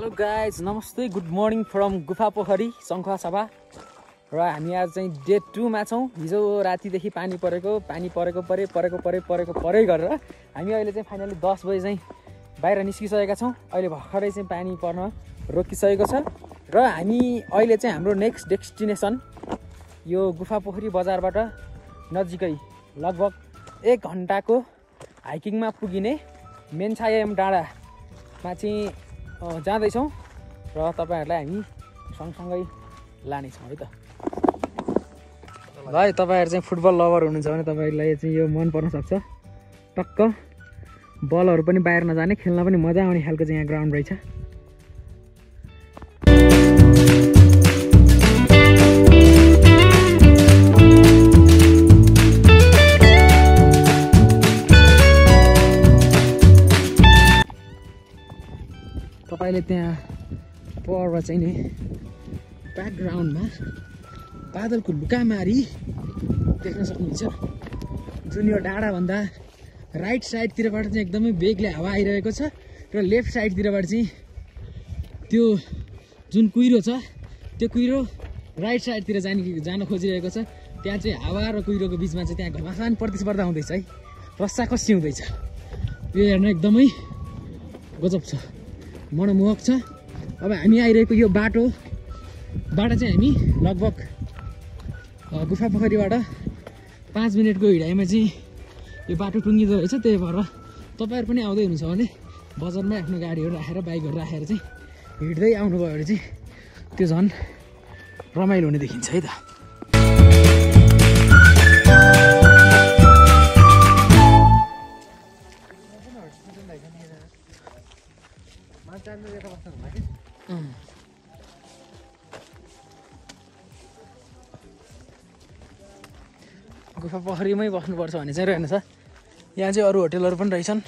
Hello guys नमस्ते good morning from गुफा पोखरी शङ्खसभा र हामी आज चाहिँ डे 2 मा छौँ। हिजो रातिदेखि पानी परेको गरेर हामी अहिले चाहिँ फाइनली 10 बजे चाहिँ बाहिर निस्किसकेका छौँ। अहिले भर्खरै चाहिँ पानी पर्न रोकिसकेको छ र हामी अहिले चाहिँ हाम्रो नेक्स्ट डेस्टिनेसन यो गुफा पोखरी बजारबाट नजिकै लगभग 1 घन्टाको हाइकिङमा पुगिने मेन्छायम डाँडामा चाहिँ जाँदैछौँ र तपाईहरुलाई हामी सँगसँगै लानेछौँ है त। ल है तपाईहरु चाहिँ फुटबल लभर हुनुहुन्छ भने तपाईहरुलाई चाहिँ यो मन पर्न सक्छ। टक्क बलहरु पनि बाहिर नजाने खेल्न पनि मजा आउने खालको चाहिँ यहाँ ग्राउन्ड रहेछ। तपाईले त्यहाँ पर चाहिँ नि ब्याकग्राउन्डमा बादलको लुकामारी देख्न सक्नुहुन्छ। जुन यो डाँडाभन्दा राइट साइडतिरबाट चाहिँ एकदमै बेगले हावा आइरहेको छ र लेफ्ट साइडतिरबाट चाहिँ त्यो जुन कुहिरो छ त्यो कुहिरो राइट साइडतिर जान खोजिरहेको छ। त्यहाँ चाहिँ हावा र कुहिरोको बिचमा चाहिँ त्यहाँ घमासान प्रतिस्पर्धा हुँदैछ है, रस्साकस्सी हुँदैछ। यो हेर्न एकदमै गजब छ, मनमोहक छ। अब हामी आइरहेको यो बाटोबाट चाहिँ हामी लगभग गुफा पोखरीबाट 5 मिनटको हिँडाइमा चाहिँ यो बाटो टुङ्गिँदो रहेछ। त्यही भएर तपाईहरु पनि आउँदै हुनुहुन्छ भने बजारमै आफ्नो गाडीहरू राखेर बाइकहरू राखेर चाहिँ हिँड्दै आउनुभयो भने चाहिँ त्यो झन् रमाइलो हुने देखिन्छ है त। गुफा पोखरीमै बस्नुपर्छ भने चाहिँ रहेन छ। यहाँ चाहिँ अरू होटेलहरू पनि रहेछन्।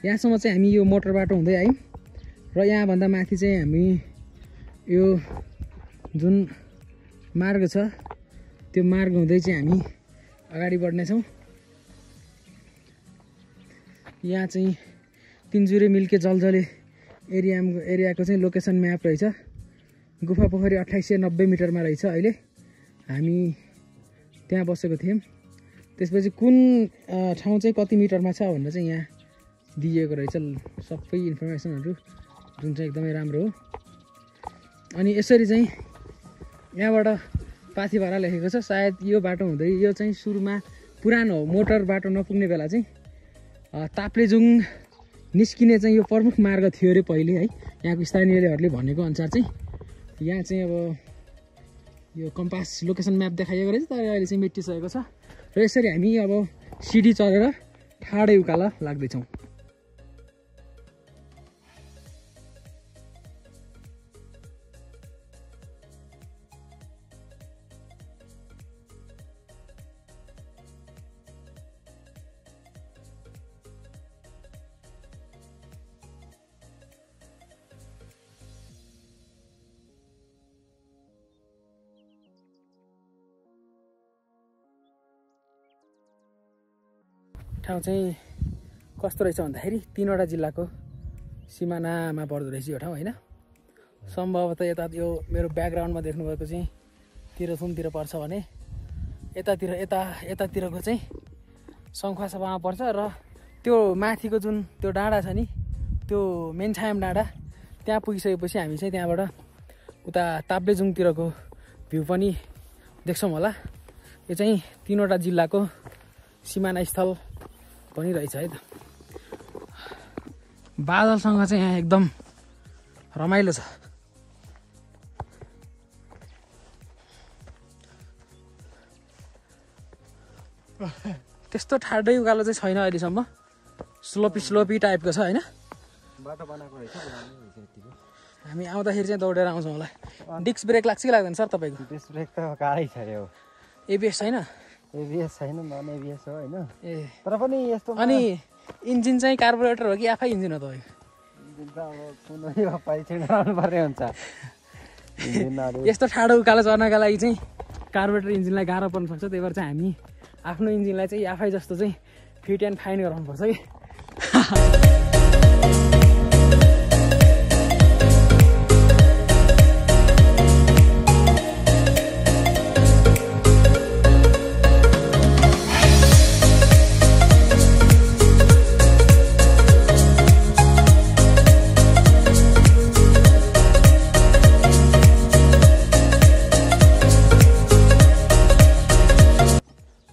यहाँसम्म चाहिँ हामी यो मोटर बाटो हुँदै आयौँ र यहाँभन्दा माथि चाहिँ हामी यो जुन मार्ग छ त्यो मार्ग हुँदै चाहिँ हामी अगाडि बढ्नेछौँ। यहाँ चाहिँ तिनजुरे मिल्के जलजले एरियाको चाहिँ लोकेसन म्याप रहेछ। गुफा पोखरी 2890 मिटरमा रहेछ। अहिले हामी त्यहाँ बसेको थियौँ। त्यसपछि कुन ठाउँ चाहिँ कति मिटरमा छ भनेर चाहिँ यहाँ दिएको रहेछ सबै इन्फर्मेसनहरू, जुन चाहिँ एकदमै राम्रो हो। अनि यसरी चाहिँ यहाँबाट पाथी भाडा लेखेको छ। सायद यो बाटो हुँदै यो चाहिँ सुरुमा पुरानो मोटर बाटो नपुग्ने बेला चाहिँ ताप्लेजुङ निस्किने चाहिँ यो प्रमुख मार्ग थियो अरे पहिले है। यहाँको स्थानीयहरूले भनेको अनुसार चाहिँ यहाँ चाहिँ अब यो कम्पास लोकेसन म्याप देखाइएको रहेछ, तर अहिले चाहिँ मेटिसकेको छ। र यसरी हामी अब सिडी चढेर ठाडै उकालो लाग्दैछौँ। ठाउँ चाहिँ कस्तो रहेछ भन्दाखेरि 3वटा जिल्लाको सिमानामा पर्दो रहेछ यो ठाउँ होइन। सम्भवतः यता यो मेरो ब्याकग्राउन्डमा देख्नुभएको चाहिँ तिरथुमतिर पर्छ भने यतातिरको चाहिँ शङ्खसभामा पर्छ। र त्यो माथिको जुन त्यो डाँडा छ नि, त्यो मेन्छायम डाँडा, त्यहाँ पुगिसकेपछि हामी चाहिँ त्यहाँबाट उता ताप्लेजुङतिरको भ्यू पनि देख्छौँ होला। यो चाहिँ 3वटा जिल्लाको सिमाना स्थल पनि रहेछ है त। बादलसँग चाहिँ यहाँ एकदम रमाइलो छ। त्यस्तो ठाडै उकालो चाहिँ छैन अहिलेसम्म, स्लोपी टाइपको छ होइन। बाटो बनाएको रहेछ। हामी आउँदाखेरि चाहिँ दौडेर आउँछौँ होला। डिस्क ब्रेक लाग्छ कि लाग्दैन सर तपाईँको? डिस्क ब्रेक त गाह्रै छ रे। एबिएस छैन? एबिएस छैन, नन एबिएस हो होइन। ए तर पनि यस्तो। अनि इन्जिन चाहिँ कार्बोरेटर हो कि आफै इन्जिन हो तपाईँको? इन्जिन त अब कुनै परीक्षण गराउनु पर्ने हुन्छ। यस्तो ठाडो उकालो चढ्नका लागि चाहिँ कार्बोरेटर इन्जिनलाई गाह्रो पर्न सक्छ, त्यही भएर चाहिँ हामी आफ्नो इन्जिनलाई चाहिँ आफै जस्तो चाहिँ फिट एन्ड फाइन गराउनुपर्छ कि।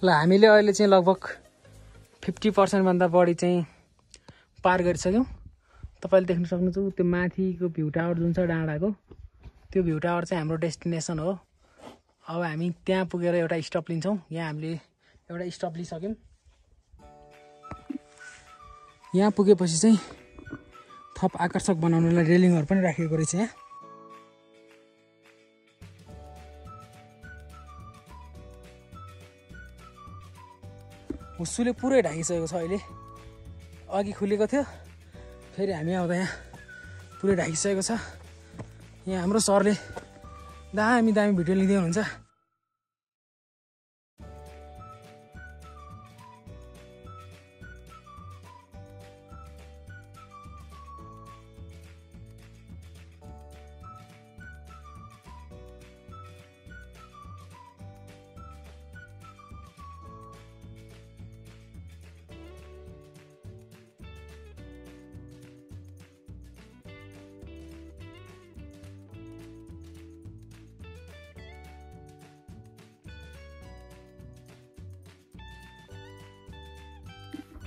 ल हामीले अहिले चाहिँ लगभग 50% भन्दा बढी चाहिँ पार गरिसक्यौँ। तपाईँले देख्न सक्नुहुन्छ त्यो माथिको भ्यू टावर जुन छ डाँडाको, त्यो भ्यू टावर चाहिँ हाम्रो डेस्टिनेसन हो। अब हामी त्यहाँ पुगेर एउटा स्टप लिन्छौँ। यहाँ हामीले एउटा स्टप लिइसक्यौँ। यहाँ पुगेपछि चाहिँ थप आकर्षक बनाउनलाई रेलिङहरू पनि राखिएको रहेछ। यहाँ हुस्सुले पुरै ढाकिसकेको छ। अहिले अघि खुलेको थियो, फेरि हामी आउँदा यहाँ पुरै ढाकिसकेको छ। यहाँ हाम्रो सरले दामी दामी भिडियो लिँदै हुनुहुन्छ।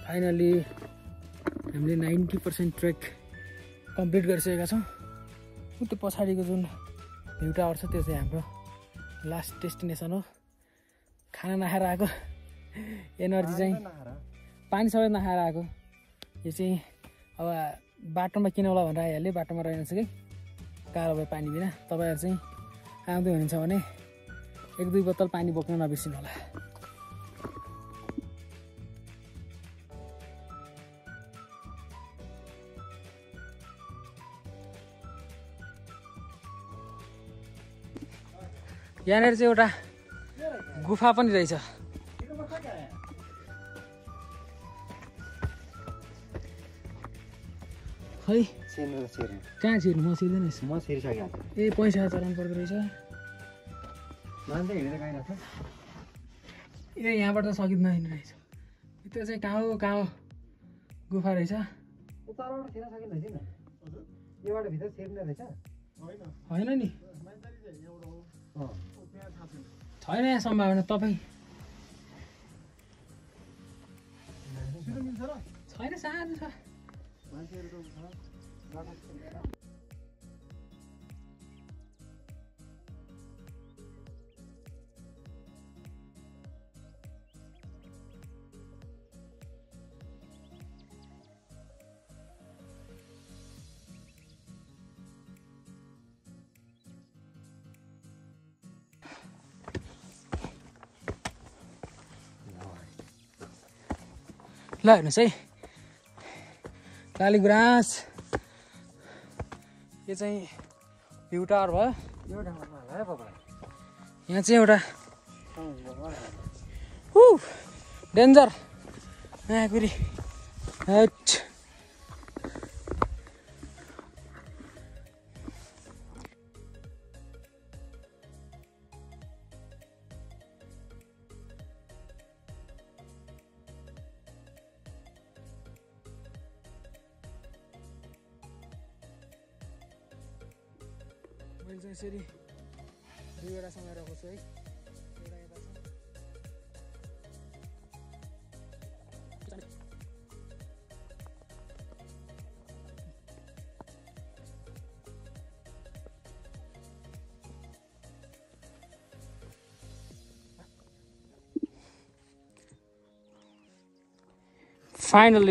फाइनली हामीले 90% ट्रेक कम्प्लिट गरिसकेका छौँ। त्यो पछाडिको जुन भ्यू टावर छ त्यो चाहिँ हाम्रो लास्ट डेस्टिनेसन हो। खाना नखाएर आएको, एनर्जी चाहिँ पानी सबै नखाएर आएको। यो चाहिँ अब बाटोमा किन होला भनेर आइहाल्यो, बाटोमा रहेनछ कि गाह्रो भयो पानी बिना। तपाईँहरू चाहिँ आउँदै हुनुहुन्छ भने 1-2 बोतल पानी बोक्न नबिर्सिनु होला। यहाँनिर चाहिँ एउटा गुफा पनि रहेछ। खै कहाँ छिर्नु? म छिर्दैन। म छिरिसकेँ। ए पैसा चलाउनु पर्दो रहेछ। मान्छे हिँडेर गइरहेछ। ए यहाँबाट त सकिँदैन हिँड्नु रहेछ। त्यो चाहिँ कहाँ हो गुफा रहेछ। तलबाट छिर्न सकिँदैन। योबाट भित्र छिर्ने रहेछ। होइन नि, छैन यहाँ सम्भावना। तपाईँ छैन, सानो छ। ल हेर्नुहोस् है, कालीगुराँस यो चाहिँ भ्यू टावर भयो। यहाँ चाहिँ एउटा डेन्जर कुरी हट। मैले चाहिँ यसरी 2वटा सँग राखेको छु है। एउटा यता छ।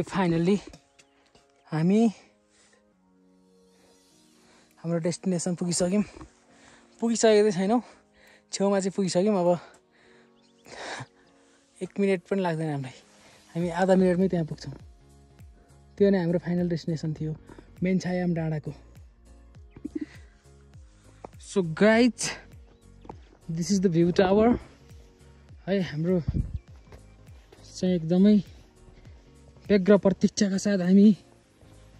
फाइनल्ली हामी हाम्रो डेस्टिनेसन पुगिसक्यौँ। पुगिसकेको छैनौँ, छेउमा चाहिँ पुगिसक्यौँ। अब 1 मिनट पनि लाग्दैन हामीलाई, हामी आधा मिनटमै त्यहाँ पुग्छौँ। त्यो नै हाम्रो फाइनल डेस्टिनेसन थियो, मेनछायाम डाँडाको। So guys this is the view tower है। हाम्रो चाहिँ एकदमै व्यग्र प्रतीक्षाका साथ हामी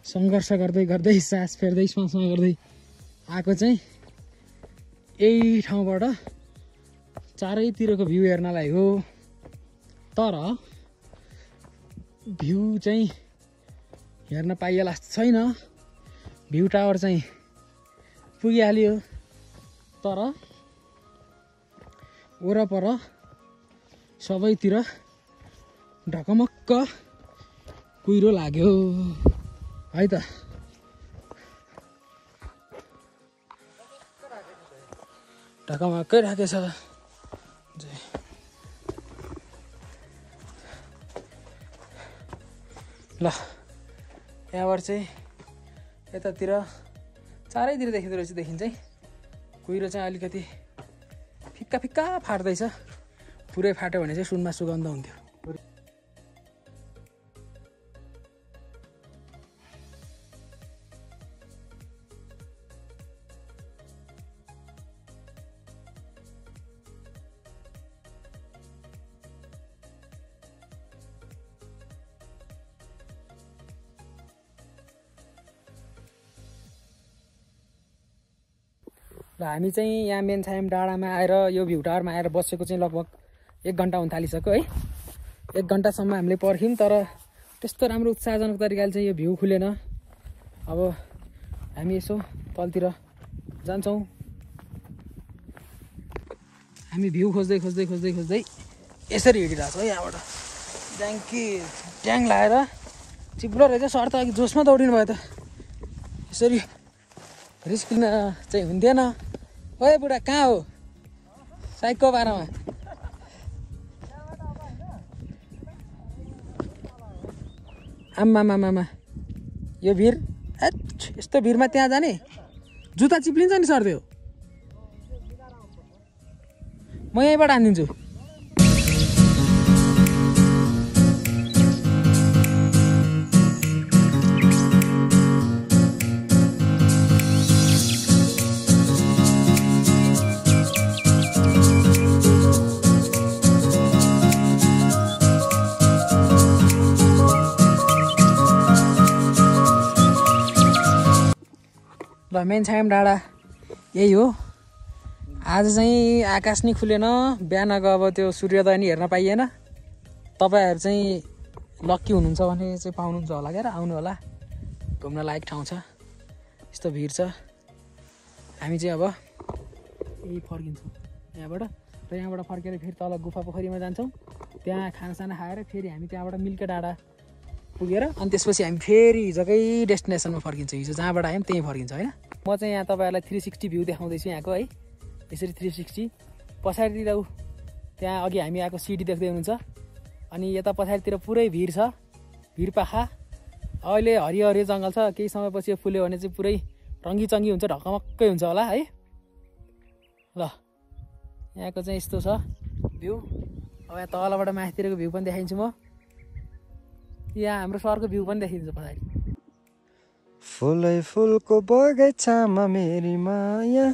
सङ्घर्ष गर्दै गर्दै सास फेर्दै श्वास गर्दै आएको चाहिँ यही ठाउँबाट चारैतिरको भ्यू हेर्नलाई हो। तर भ्यू चाहिँ हेर्न पाइएला जस्तो छैन। भ्यू टावर चाहिँ पुगिहाल्यो तर वरपर सबैतिर ढकमक्क कुहिरो लाग्यो है त। ढकमक्कै राखेछ। ल यहाँबाट चाहिँ यतातिर चारैतिर देखिँदो रहेछ। देखिन्छ है कुहिरो चाहिँ अलिकति फिक्का फिक्का फाट्दैछ। पुरै फाट्यो भने चाहिँ सुनमा सुगन्ध हुन्थ्यो। ल हामी चाहिँ यहाँ मेनछायम डाँडामा आएर यो भ्यू टावरमा आएर बसेको चाहिँ लगभग 1 घन्टा हुन थालिसक्यो है। 1 घन्टासम्म हामीले पर्ख्यौँ तर त्यस्तो राम्रो उत्साहजनक तरिकाले चाहिँ यो भ्यू खुलेन। अब हामी यसो तलतिर जान्छौँ। हामी भ्यू खोज्दै खोज्दै खोज्दै खोज्दै यसरी हिँडिरहेको छौँ है। यहाँबाट ट्याङ लाएर चिप्लो रहेछ। सर त अघि जोसमा दौडिनु भयो त। यसरी रिस्क लिन चाहिँ हुन्थेन। ओए बुढा कहाँ हो? साइकको बारेमा आम्मामामा यो भिर यस्तो भिरमा त्यहाँ जाने जुत्ता चिप्लिन्छ नि सर्दियो। म यहीँबाट हानिदिन्छु। ल मेनछायम डाँडा यही हो। आज चाहिँ आकाश नै खुलेन। बिहानको अब त्यो सूर्योदय नि हेर्न पाइएन। तपाईँहरू चाहिँ लक्की हुनुहुन्छ भने चाहिँ पाउनुहुन्छ होला क्या। आउनु होला, घुम्न लायक ठाउँ छ। यस्तो भिड छ। हामी चाहिँ अब यही फर्किन्छौँ यहाँबाट। र यहाँबाट फर्केर फेरि तल गुफा पोखरीमा जान्छौँ। त्यहाँ खानासाना खाएर फेरि हामी त्यहाँबाट मिल्के डाँडा पुगेर अनि त्यसपछि हामी फेरि हिजोकै डेस्टिनेसनमा फर्किन्छौँ। हिजो जहाँबाट आयौँ त्यहीँ फर्किन्छ होइन। म चाहिँ यहाँ तपाईँहरूलाई 360 भ्यू देखाउँदैछु यहाँको है। यसरी 360 पछाडितिर त्यहाँ अघि हामी आएको सिडी देख्दै हुनुहुन्छ। अनि यता पछाडितिर पुरै भिर छ, भिरपाखा। अहिले हरियो हरियो जङ्गल छ। केही समयपछि यो फुल्यो भने चाहिँ पुरै रङ्गीचङ्गी हुन्छ, ढकमक्कै हुन्छ होला है। ल यहाँको चाहिँ यस्तो छ भ्यू। अब यहाँ तलबाट माथितिरको भ्यू पनि देखाइदिन्छु म। यहाँ हाम्रो सहरको भ्यू पनि देखिन्छ पछाडि। फुलै फुलको बगैँचामा मेरी माया